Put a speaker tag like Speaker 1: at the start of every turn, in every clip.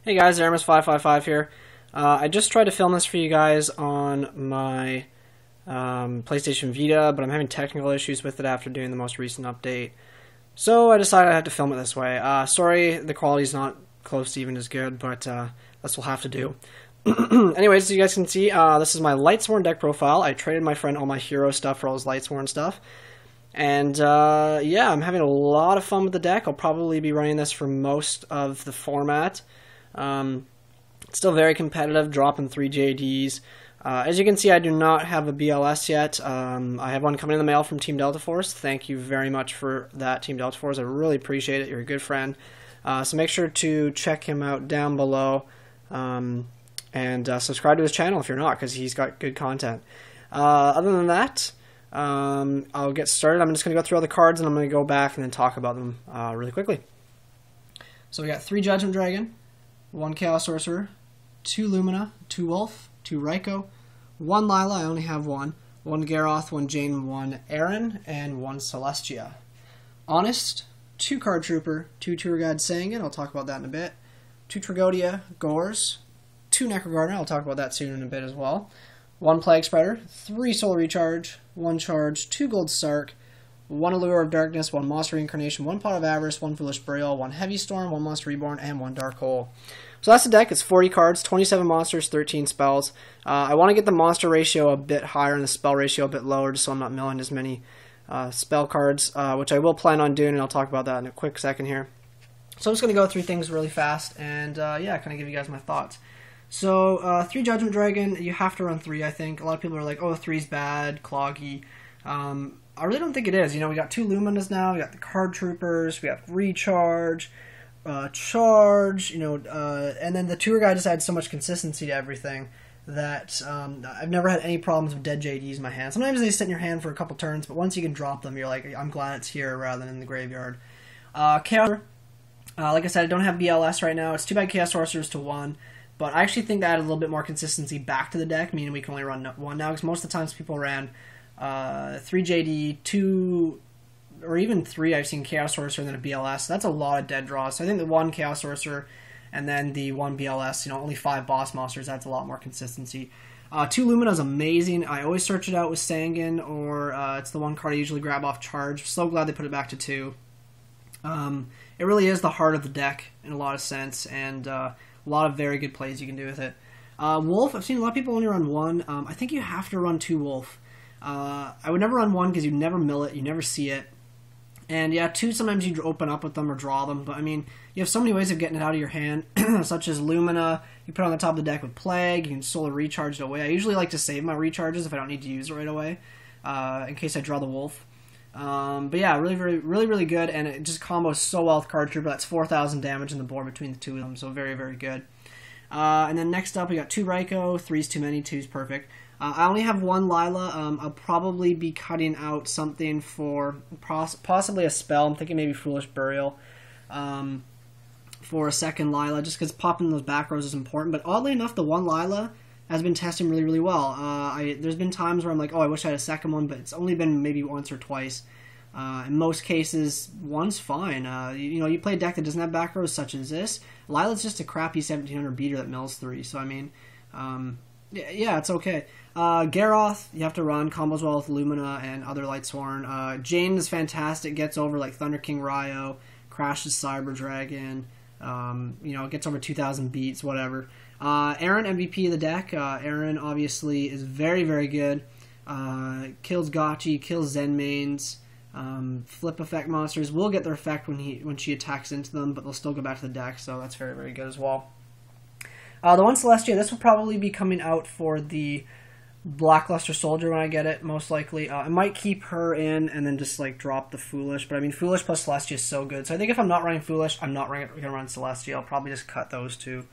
Speaker 1: Hey guys, Aramis555 here. I just tried to film this for you guys on my PlayStation Vita, but I'm having technical issues with it after doing the most recent update. So I decided I had to film it this way. Sorry, the quality's not close to even as good, but this will have to do. Anyways, as you guys can see, this is my Lightsworn deck profile. I traded my friend all my hero stuff for all his Lightsworn stuff. And yeah, I'm having a lot of fun with the deck. I'll probably be running this for most of the format. It's still very competitive, dropping 3 JDs. As you can see, I do not have a BLS yet. I have one coming in the mail from Team Delta Force. Thank you very much for that, Team Delta Force. I really appreciate it. You're a good friend. So make sure to check him out down below and subscribe to his channel if you're not, because he's got good content. Other than that, I'll get started. I'm just going to go through all the cards and I'm going to go back and then talk about them really quickly. So we got 3 Judgment Dragon, 1 Chaos Sorcerer, 2 Lumina, 2 Wulf, 2 Ryko, 1 Lyla, I only have 1 Garoth, 1 Jain, 1 Ehren, and 1 Celestia. Honest, 2 Card Trooper, 2 Tour Guide Sangan, I'll talk about that in a bit, 2 Tragoedia, Gorz, 2 Necro Gardna, I'll talk about that soon in a bit as well, 1 Plaguespreader, 3 Soul Recharge, 1 Charge, 2 Gold Sarc, 1 Allure of Darkness, 1 Monster Reincarnation, 1 Pot of Avarice, 1 Foolish Burial, 1 Heavy Storm, 1 Monster Reborn, and 1 Dark Hole. So that's the deck. It's 40 cards, 27 monsters, 13 spells. I want to get the monster ratio a bit higher and the spell ratio a bit lower, just so I'm not milling as many spell cards, which I will plan on doing, and I'll talk about that in a quick second here. So I'm just going to go through things really fast, and yeah, kind of give you guys my thoughts. So 3 Judgment Dragon, you have to run 3, I think. A lot of people are like, oh, 3's bad, cloggy. I really don't think it is. You know, we got 2 Luminas now, we got the Card Troopers, we got Recharge, Charge, you know, and then the Tour Guide just adds so much consistency to everything that I've never had any problems with dead JDs in my hand. Sometimes they sit in your hand for a couple turns, but once you can drop them, you're like, I'm glad it's here rather than in the graveyard. Chaos, like I said, I don't have BLS right now. It's too bad Chaos Sorcerer's to 1. But I actually think that added a little bit more consistency back to the deck, meaning we can only run 1 now, because most of the times people ran 3 JD, 2, or even 3 I've seen Chaos Sorcerer and then a BLS. So that's a lot of dead draws. So I think the 1 Chaos Sorcerer and then the 1 BLS, you know, only 5 boss monsters, that's a lot more consistency. 2 Lumina is amazing. I always search it out with Sangan, or it's the one card I usually grab off Charge. So glad they put it back to 2. It really is the heart of the deck in a lot of sense, and a lot of very good plays you can do with it. Wulf, I've seen a lot of people only run 1. I think you have to run 2 Wulf. I would never run 1 because you never mill it, you never see it. And yeah, 2, sometimes you open up with them or draw them, but I mean, you have so many ways of getting it out of your hand, such as Lumina, you put it on the top of the deck with Plague, you can solar recharge it away. I usually like to save my recharges if I don't need to use it right away, in case I draw the Wulf. But yeah, really good, and it just combos so well with Card Trooper. That's 4,000 damage in the board between the 2 of them, so very good. And then next up, we got 2 Ryko, 3's too many, 2's perfect. I only have 1 Lyla. I'll probably be cutting out something for possibly a spell. I'm thinking maybe Foolish Burial for a second Lyla, just because popping those back rows is important. But oddly enough, the 1 Lyla has been testing really well. There's been times where I'm like, oh, I wish I had a second one, but it's only been maybe once or twice. In most cases, 1's fine. You know, you play a deck that doesn't have back rows such as this. Lyla's just a crappy 1700 beater that mills 3. So I mean, yeah, it's okay. Garoth, you have to run, combos well with Lumina and other Lightsworn. Jain is fantastic, gets over like Thunder King Ryo, crashes Cyber Dragon, you know, gets over 2,000 beats, whatever. Ehren, MVP of the deck. Ehren obviously is very good. Kills Gotchi, kills Zen mains. Flip effect monsters will get their effect when she attacks into them, but they'll still go back to the deck, so that's very good as well. The 1 Celestia, this will probably be coming out for the Blackluster Soldier when I get it, most likely. I might keep her in and then just like drop the Foolish, but I mean, Foolish plus Celestia is so good, so I think if I'm not running Foolish, I'm not going to run Celestia. I'll probably just cut those 2.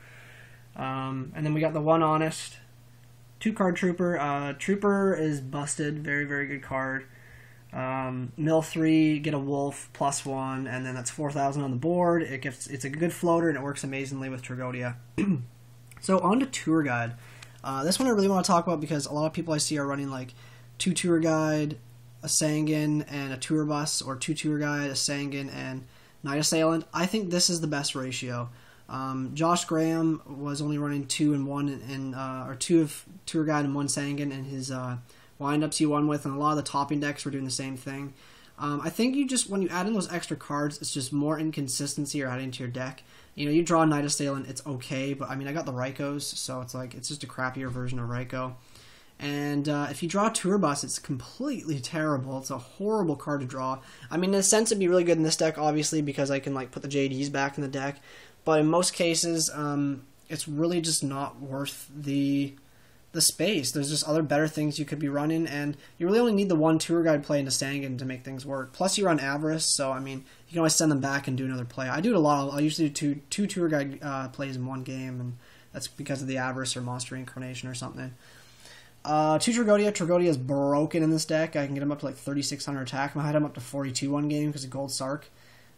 Speaker 1: And then we got the 1 Honest, 2 Card Trooper. Trooper is busted, very good card. Mill 3, get a Wulf, +1, and then that's 4,000 on the board. It's a good floater, and it works amazingly with Tragoedia. So on to Tour Guide. This one I really want to talk about because a lot of people I see are running like 2 Tour Guide, a Sangan, and a Tour Bus, or 2 Tour Guide, a Sangan, and Night Assailant. I think this is the best ratio. Josh Graham was only running 2 and 1 or 2 of Tour Guide and 1 Sangan in his windups he won with, and a lot of the topping decks were doing the same thing. I think when you add in those extra cards, it's just more inconsistency you're adding to your deck. You draw Night Assailant, it's okay, but I mean, I got the Rykos, so it's just a crappier version of Ryko. And if you draw Tour Bus, it's completely terrible. It's a horrible card to draw. I mean, in a sense, it'd be really good in this deck, obviously, because I can put the JDs back in the deck. But in most cases, it's really just not worth the space. There's just other better things you could be running, and you really only need the 1 Tour Guide play into Sangan to make things work. Plus, you run Avarice, so I mean, you can always send them back and do another play. I do it a lot. I'll usually do two Tour Guide plays in one game, and that's because of the Avarice or Monster Reincarnation or something. 2 Tragoedia. Tragoedia is broken in this deck. I can get him up to 3,600 attack. I had him up to 42 one game because of Gold Sarc.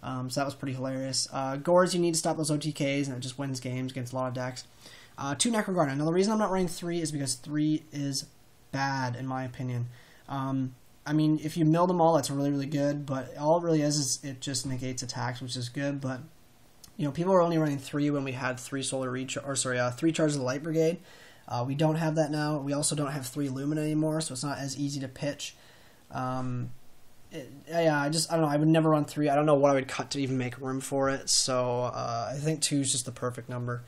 Speaker 1: So that was pretty hilarious. Gorz, you need to stop those OTKs, and it just wins games against a lot of decks. 2 Necro Gardna. Now, the reason I'm not running 3 is because 3 is bad, in my opinion. I mean, if you mill them all, that's really, really good, but all it really is it just negates attacks, which is good, but, people were only running 3 when we had 3 3 charges of the Light Brigade. We don't have that now. We also don't have 3 Lumina anymore, so it's not as easy to pitch. I don't know. I would never run 3. I don't know what I would cut to even make room for it, so I think 2 is just the perfect number.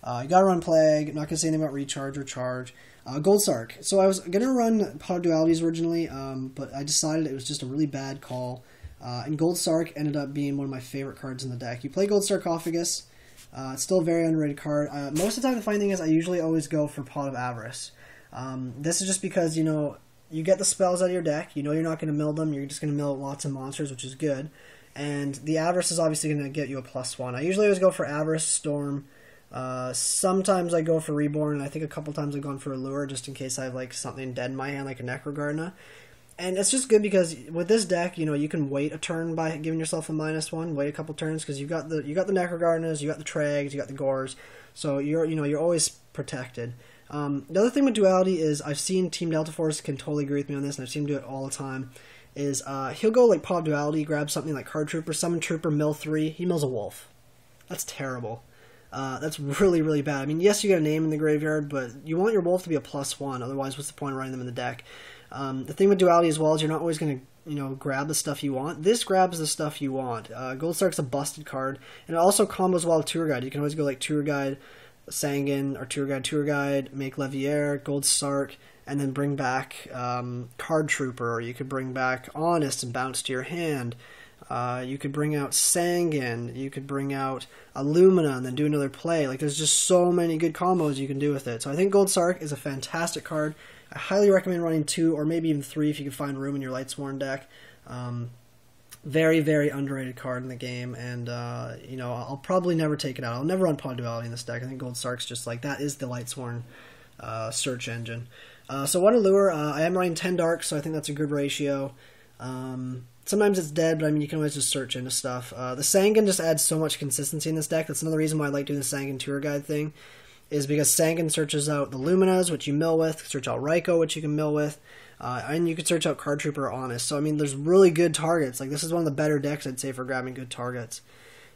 Speaker 1: You gotta run Plague. I'm not gonna say anything about Recharge or Charge. Gold Sarc. So I was gonna run Pot of Dualities originally, but I decided it was just a really bad call. And Gold Sarc ended up being one of my favorite cards in the deck. You play Gold Sarcophagus. It's still a very underrated card. Most of the time, the funny thing is I usually always go for Pot of Avarice. This is just because, you get the spells out of your deck. You're not going to mill them. You're just going to mill lots of monsters, which is good. And the Avarice is obviously going to get you a +1. I usually always go for Avarice, Storm. Sometimes I go for Reborn, and I think a couple times I've gone for Allure, just in case I have something dead in my hand, like a Necro Gardna. And it's just good because with this deck, you can wait a turn by giving yourself a -1. Wait a couple turns because you got the Necro Gardnas, you got the Trags, you got the Gorz, so you're always protected. The other thing with duality is I've seen Team Delta Force can totally agree with me on this, and I've seen him do it all the time. Is he'll go Pot of Duality, grab something like Card Trooper, Summon Trooper, mill 3. He mills a Wulf. That's terrible. That's really, really bad. I mean, yes, you got a name in the graveyard, but you want your Wulf to be a +1. Otherwise, what's the point of running them in the deck? The thing with duality as well is you're not always going to grab the stuff you want. This grabs the stuff you want. Gold Sarc's a busted card, and it also combos well with Tour Guide. You can always go Tour Guide, Sangan, or Tour Guide, make Levier, Gold Sarc, and then bring back Card Trooper, or you could bring back Honest and bounce to your hand. You could bring out Sangan, you could bring out Lumina and then do another play. There's just so many good combos you can do with it. So I think Gold Sarc is a fantastic card. I highly recommend running 2 or maybe even 3 if you can find room in your Lightsworn deck. Very, very underrated card in the game, and I'll probably never take it out. I'll never run Pot of Duality in this deck. I think Gold Sarc's just that is the Lightsworn search engine. So one Allure, I am running 10 Dark, so I think that's a good ratio. Sometimes it's dead, but I mean, you can always just search into stuff. The Sangan just adds so much consistency in this deck. That's another reason why I like doing the Sangan Tour Guide thing, is because Sangan searches out the Luminas, which you mill with, search out Ryko, which you can mill with, and you can search out Card Trooper or Honest. So, I mean, there's really good targets. This is one of the better decks, I'd say, for grabbing good targets.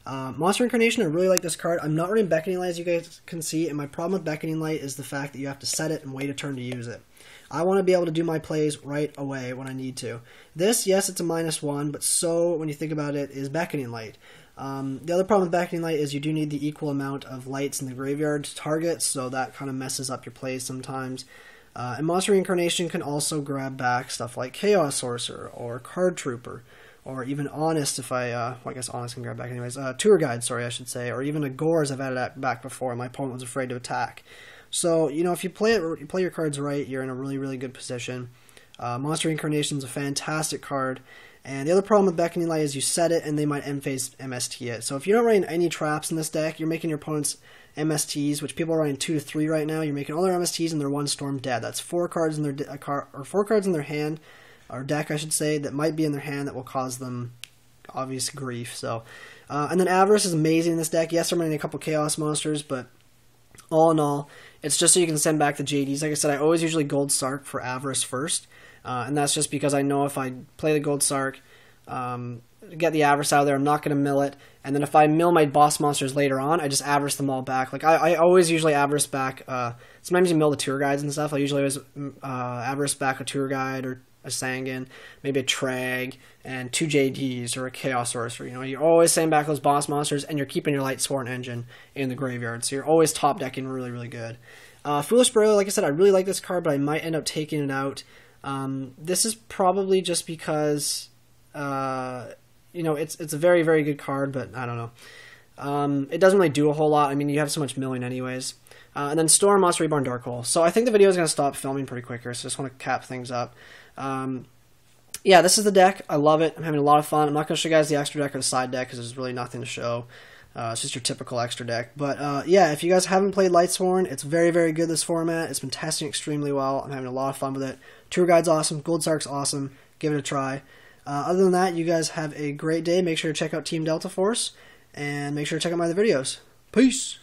Speaker 1: Monster Reincarnation, I really like this card. I'm not running Beckoning Light, as you guys can see, and my problem with Beckoning Light is the fact that you have to set it and wait a turn to use it. I want to be able to do my plays right away when I need to. This, yes, it's a -1, but so, when you think about it, is Beckoning Light. The other problem with Beckoning Light is you do need the equal amount of lights in the graveyard to target, so that kind of messes up your plays sometimes. And Monster Reincarnation can also grab back stuff like Chaos Sorcerer, or Card Trooper, or even Honest I guess Honest can grab back anyways. Tour Guide, I should say, or even a Gorz I've added that back before, and my opponent was afraid to attack. So, if you play your cards right, you're in a really, really good position. Monster Reincarnation is a fantastic card. And the other problem with Beckoning Light is you set it and they might end phase MST it. So if you're not running any traps in this deck, you're making your opponent's MSTs, which people are running 2 to 3 right now. You're making all their MSTs and they're 1 storm dead. That's 4 cards in their 4 cards in their hand, or deck I should say, that might be in their hand that will cause them obvious grief. So, and then Avarice is amazing in this deck. Yes, I'm running a couple Chaos monsters, but all in all, it's just so you can send back the JDs. Like I said, I always usually Gold Sarc for Avarice first. And that's just because I know if I play the Gold Sarc, get the Avarice out of there, I'm not going to mill it. And then if I mill my boss monsters later on, I just Avarice them all back. Like, I always usually Avarice back, sometimes you mill the tour guides and stuff. I usually always Avarice back a tour guide or a Sangan, maybe a Trag, and 2 JDs or a Chaos Sorcerer. You know, you're always sending back those boss monsters, and you're keeping your Lightsworn engine in the graveyard. So you're always top decking really, really good. Foolish Burial, like I said, I really like this card, but I might end up taking it out. This is probably just because, you know, it's a very, very good card, but I don't know. It doesn't really do a whole lot. I mean, you have so much milling anyways. And then Storm, Monster Reborn, Dark Hole. So I think the video is going to stop filming pretty quick here, so I just want to cap things up. Yeah, this is the deck. I love it. I'm having a lot of fun. I'm not going to show you guys the extra deck or the side deck because there's really nothing to show. It's just your typical extra deck. But yeah, if you guys haven't played Lightsworn, it's very, very good, this format. It's been testing extremely well. I'm having a lot of fun with it. Tour Guide's awesome. Gold Sarc's awesome. Give it a try. Other than that, you guys have a great day. Make sure to check out Team Delta Force, and make sure to check out my other videos. Peace!